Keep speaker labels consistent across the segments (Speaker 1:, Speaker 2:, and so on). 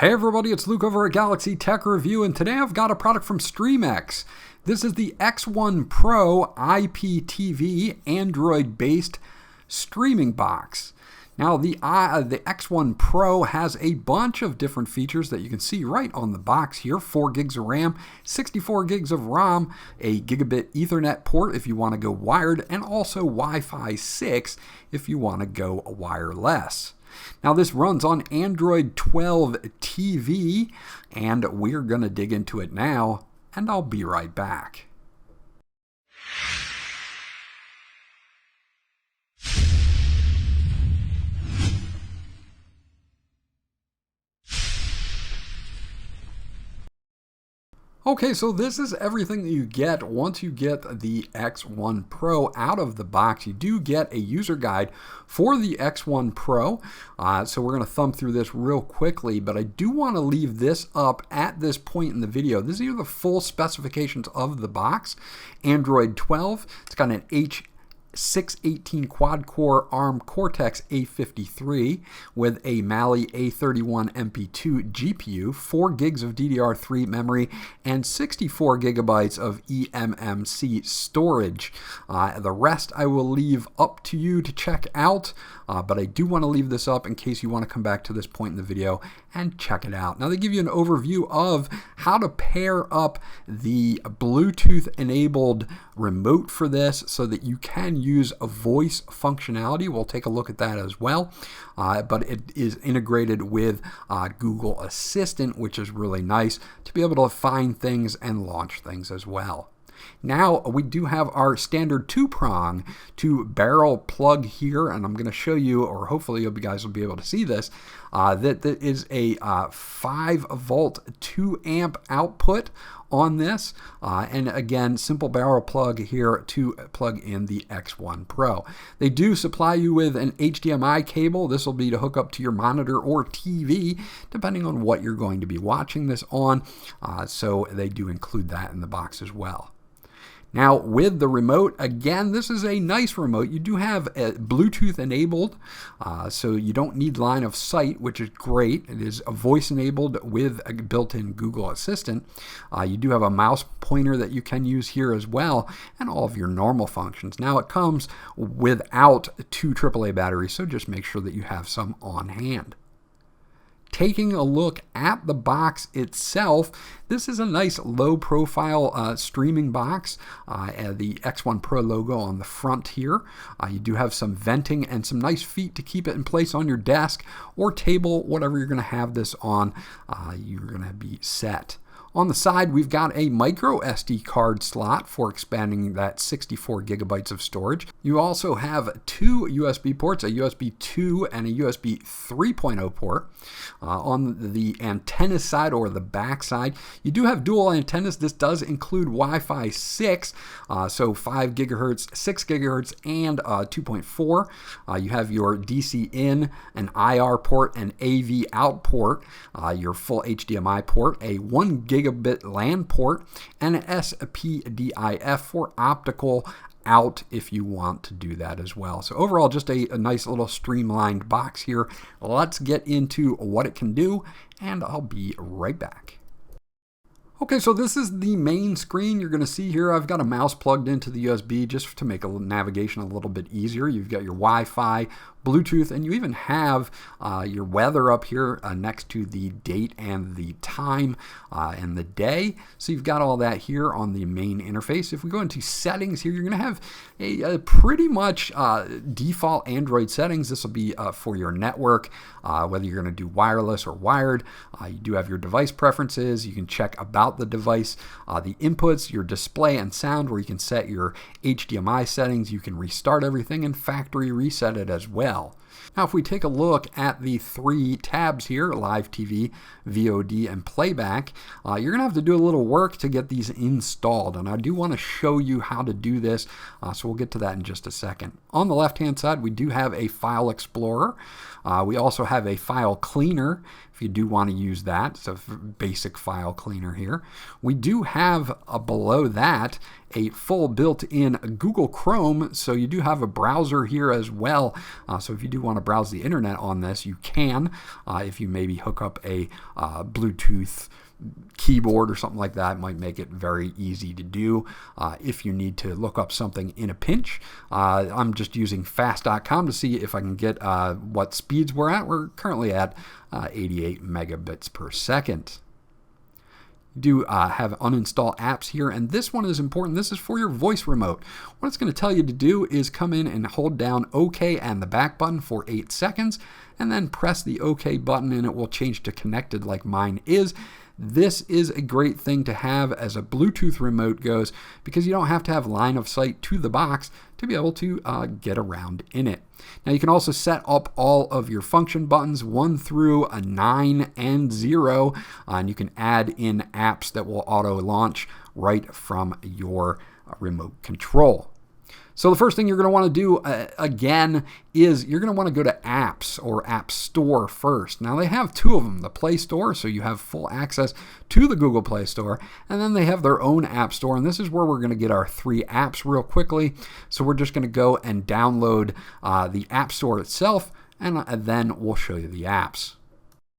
Speaker 1: Hey everybody, it's Luke over at Galaxy Tech Review, and today I've got a product from StreamX. This is the X1 Pro IPTV Android-based streaming box. Now the X1 Pro has a bunch of different features that you can see right on the box here. 4 gigs of RAM, 64 gigs of ROM, a gigabit Ethernet port if you want to go wired, and also Wi-Fi 6 if you want to go wireless. Now this runs on Android 12 TV, and we're going to dig into it now, and I'll be right back. Okay, so this is everything that you get once you get the X1 Pro out of the box. You do get a user guide for the X1 Pro, so we're going to thumb through this real quickly, but I do want to leave this up at this point in the video. These are the full specifications of the box. Android 12, it's got an H618 quad-core ARM Cortex-A53 with a Mali A31 MP2 GPU, 4 gigs of DDR3 memory, and 64 gigabytes of eMMC storage. The rest I will leave up to you to check out, but I do want to leave this up in case you want to come back to this point in the video and check it out. Now they give you an overview of how to pair up the Bluetooth-enabled remote for this so that you can use a voice functionality. We'll take a look at that as well, but it is integrated with Google Assistant, which is really nice to be able to find things and launch things as well. Now we do have our standard 2-prong to barrel plug here, and I'm going to show you, or hopefully you guys will be able to see this, that is a 5-volt 2-amp output on this, and again, simple barrel plug here to plug in the X1 Pro. They do supply you with an HDMI cable. This will be to hook up to your monitor or TV, depending on what you're going to be watching this on, so they do include that in the box as well. Now with the remote, again, this is a nice remote. You do have Bluetooth enabled, so you don't need line of sight, which is great. It is voice enabled with a built-in Google Assistant. You do have a mouse pointer that you can use here as well, and all of your normal functions. Now it comes without 2 AAA batteries, so just make sure that you have some on hand. Taking a look at the box itself, this is a nice low-profile streaming box. The X1 Pro logo on the front here. You do have some venting and some nice feet to keep it in place on your desk or table, whatever you're going to have this on. You're going to be set. On the side, we've got a micro SD card slot for expanding that 64 gigabytes of storage. You also have 2 USB ports, a USB 2 and a USB 3.0 port. On the antenna side, or the back side, you do have dual antennas. This does include Wi-Fi 6, so 5 gigahertz, 6 gigahertz, and 2.4. You have your DC in, an IR port, an AV out port, your full HDMI port, a 1 gigabit LAN port, and an SPDIF for optical out if you want to do that as well. So overall, just a nice little streamlined box here. Let's get into what it can do, and I'll be right back. Okay, so this is the main screen. You're going to see here I've got a mouse plugged into the USB just to make navigation a little bit easier. You've got your Wi-Fi, Bluetooth, and you even have your weather up here next to the date and the time and the day. So you've got all that here on the main interface. If we go into settings here, you're going to have a pretty much default Android settings. This will be for your network, whether you're going to do wireless or wired. You do have your device preferences. You can check about the device, the inputs, your display and sound, where you can set your HDMI settings. You can restart everything and factory reset it as well. Now if we take a look at the 3 tabs here, live TV, VOD, and playback, you're going to have to do a little work to get these installed, and I do want to show you how to do this, so we'll get to that in just a second. On the left hand side, we do have a file explorer. We also have a file cleaner. if you do want to use that. It's a basic file cleaner here. We do have below that a full built-in Google Chrome, so you do have a browser here as well. So if you do want to browse the internet on this, you can. If you maybe hook up a Bluetooth keyboard or something like that, it might make it very easy to do if you need to look up something in a pinch. I'm just using fast.com to see if I can get what speeds we're at. We're currently at 88 megabits per second. You do have uninstall apps here, and this one is important. This is for your voice remote. What it's going to tell you to do is come in and hold down OK and the back button for 8 seconds, and then press the OK button, and it will change to connected like mine is. This is a great thing to have as a Bluetooth remote goes, because you don't have to have line of sight to the box to be able to get around in it. Now you can also set up all of your function buttons 1 through 9 and 0, and you can add in apps that will auto launch right from your remote control. So the first thing you're going to want to do, again, is you're going to want to go to Apps or App Store first. Now they have 2 of them, the Play Store, so you have full access to the Google Play Store, and then they have their own App Store, and this is where we're going to get our 3 apps real quickly. So we're just going to go and download the App Store itself, and then we'll show you the apps.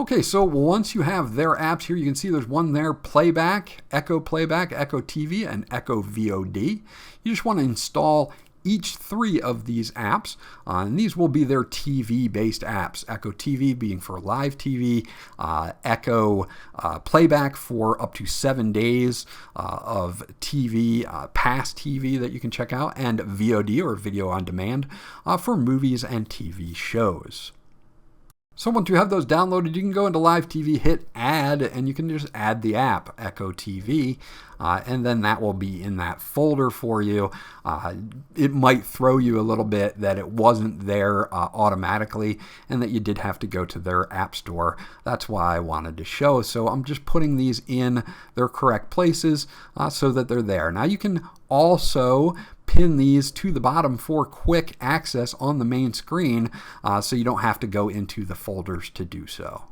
Speaker 1: Okay, so once you have their apps here, you can see there's one there, Playback, Echo TV, and Echo VOD. You just want to install each 3 of these apps, and these will be their TV-based apps. Echo TV being for live TV, Echo Playback for up to 7 days of TV, past TV that you can check out, and VOD or video on demand for movies and TV shows. So once you have those downloaded, you can go into Live TV, hit Add, and you can just add the app, Echo TV, and then that will be in that folder for you. It might throw you a little bit that it wasn't there automatically, and that you did have to go to their app store. That's why I wanted to show. So I'm just putting these in their correct places so that they're there. Now you can also pin these to the bottom for quick access on the main screen, so you don't have to go into the folders to do so.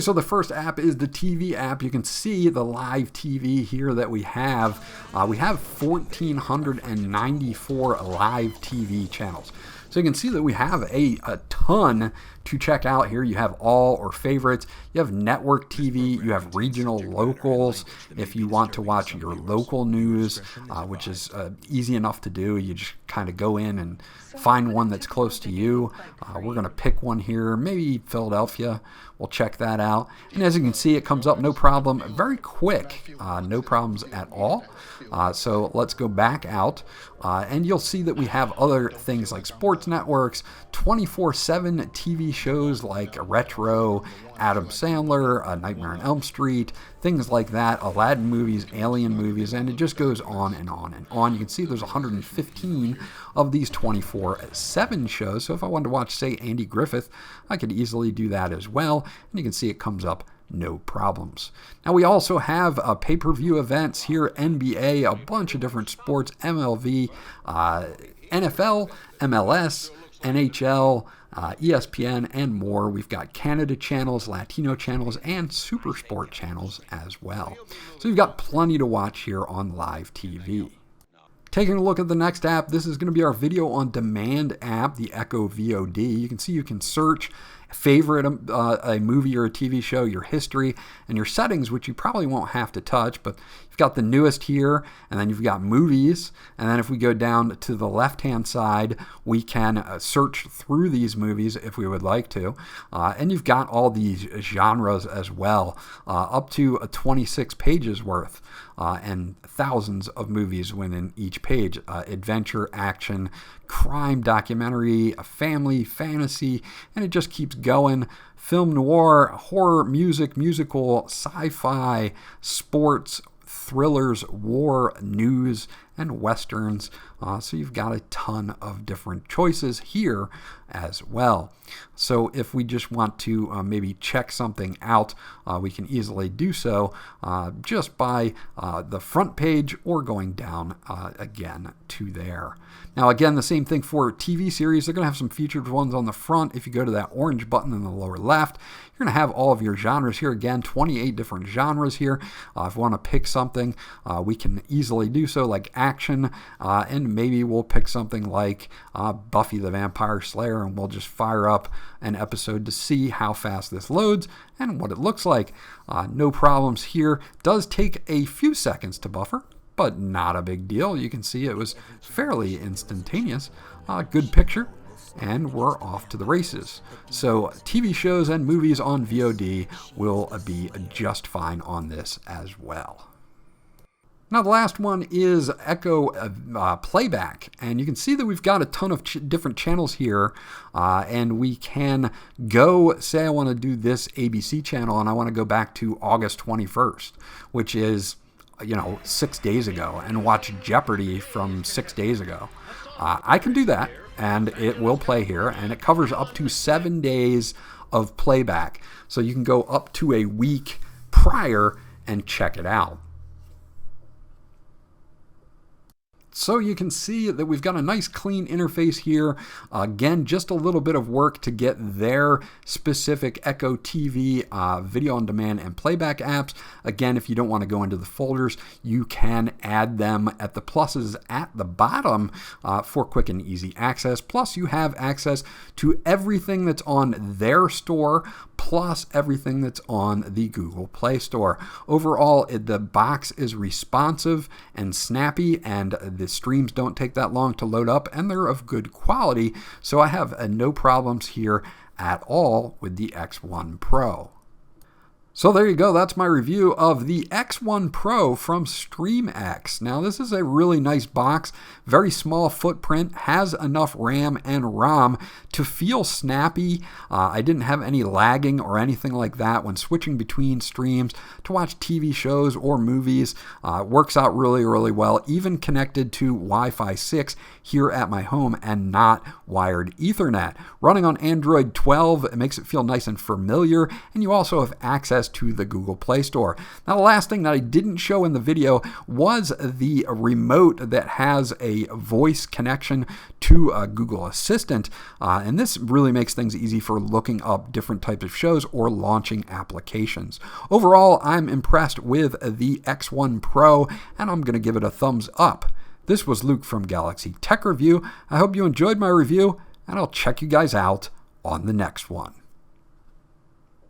Speaker 1: So the first app is the TV app. You can see the live TV here that we have. We have 1,494 live TV channels. So you can see that we have a ton to check out here. You have all or favorites. You have network TV. You have regional locals. If you want to watch your local news, which is easy enough to do, you just kind of go in and find one that's close to you. We're going to pick one here, maybe Philadelphia. We'll check that out. And as you can see, it comes up no problem. Very quick, no problems at all. So let's go back out, and you'll see that we have other things like sports networks, 24/7 TV shows like Retro, Adam Sandler, Nightmare on Elm Street, things like that, Aladdin movies, Alien movies, and it just goes on and on and on. You can see there's 115 of these 24/7 shows. So if I wanted to watch, say, Andy Griffith, I could easily do that as well. And you can see it comes up no problems. Now we also have pay-per-view events here, NBA, a bunch of different sports, MLB, NFL, MLS, NHL, ESPN, and more. We've got Canada channels, Latino channels, and Super Sport channels as well. So you've got plenty to watch here on live TV. Taking a look at the next app, this is going to be our video on demand app, the Echo VOD. You can see you can search, favorite a movie or a TV show, your history, and your settings, which you probably won't have to touch, but you've got the newest here, and then you've got movies, and then if we go down to the left-hand side, we can search through these movies if we would like to, and you've got all these genres as well, up to 26 pages worth, and thousands of movies within each page. Adventure, action, crime, documentary, family, fantasy, and it just keeps going. Film noir, horror, music, musical, sci-fi, sports, thrillers, war, news, and westerns. So you've got a ton of different choices here as well. So if we just want to maybe check something out, we can easily do so just by the front page or going down again to there. Now again, the same thing for TV series. They're going to have some featured ones on the front. If you go to that orange button in the lower left, you're going to have all of your genres here. Again, 28 different genres here. If we want to pick something, we can easily do so, like action, and maybe we'll pick something like Buffy the Vampire Slayer, and we'll just fire up an episode to see how fast this loads and what it looks like. No problems here. Does take a few seconds to buffer, but not a big deal. You can see it was fairly instantaneous. Good picture, and we're off to the races. So TV shows and movies on VOD will be just fine on this as well. Now the last one is Echo Playback, and you can see that we've got a ton of different channels here, and we can go, say I want to do this ABC channel and I want to go back to August 21st, which is 6 days ago, and watch Jeopardy from 6 days ago. I can do that, and it will play here, and it covers up to 7 days of playback. So you can go up to a week prior and check it out. So you can see that we've got a nice clean interface here. Again, just a little bit of work to get their specific Echo TV video on demand and playback apps. Again, if you don't want to go into the folders, you can add them at the pluses at the bottom for quick and easy access. Plus, you have access to everything that's on their store, plus everything that's on the Google Play Store. Overall, the box is responsive and snappy, and the streams don't take that long to load up, and they're of good quality. So I have no problems here at all with the X1 Pro. So there you go, that's my review of the X1 Pro from StreamX. Now this is a really nice box, very small footprint, has enough RAM and ROM to feel snappy. I didn't have any lagging or anything like that when switching between streams to watch TV shows or movies. Works out really, really well, even connected to Wi-Fi 6 here at my home and not wired Ethernet. Running on Android 12, it makes it feel nice and familiar, and you also have access to the Google Play Store. Now the last thing that I didn't show in the video was the remote that has a voice connection to a Google Assistant, and this really makes things easy for looking up different types of shows or launching applications. Overall, I'm impressed with the X1 Pro, and I'm going to give it a thumbs up. This was Luke from Galaxy Tech Review. I hope you enjoyed my review, and I'll check you guys out on the next one.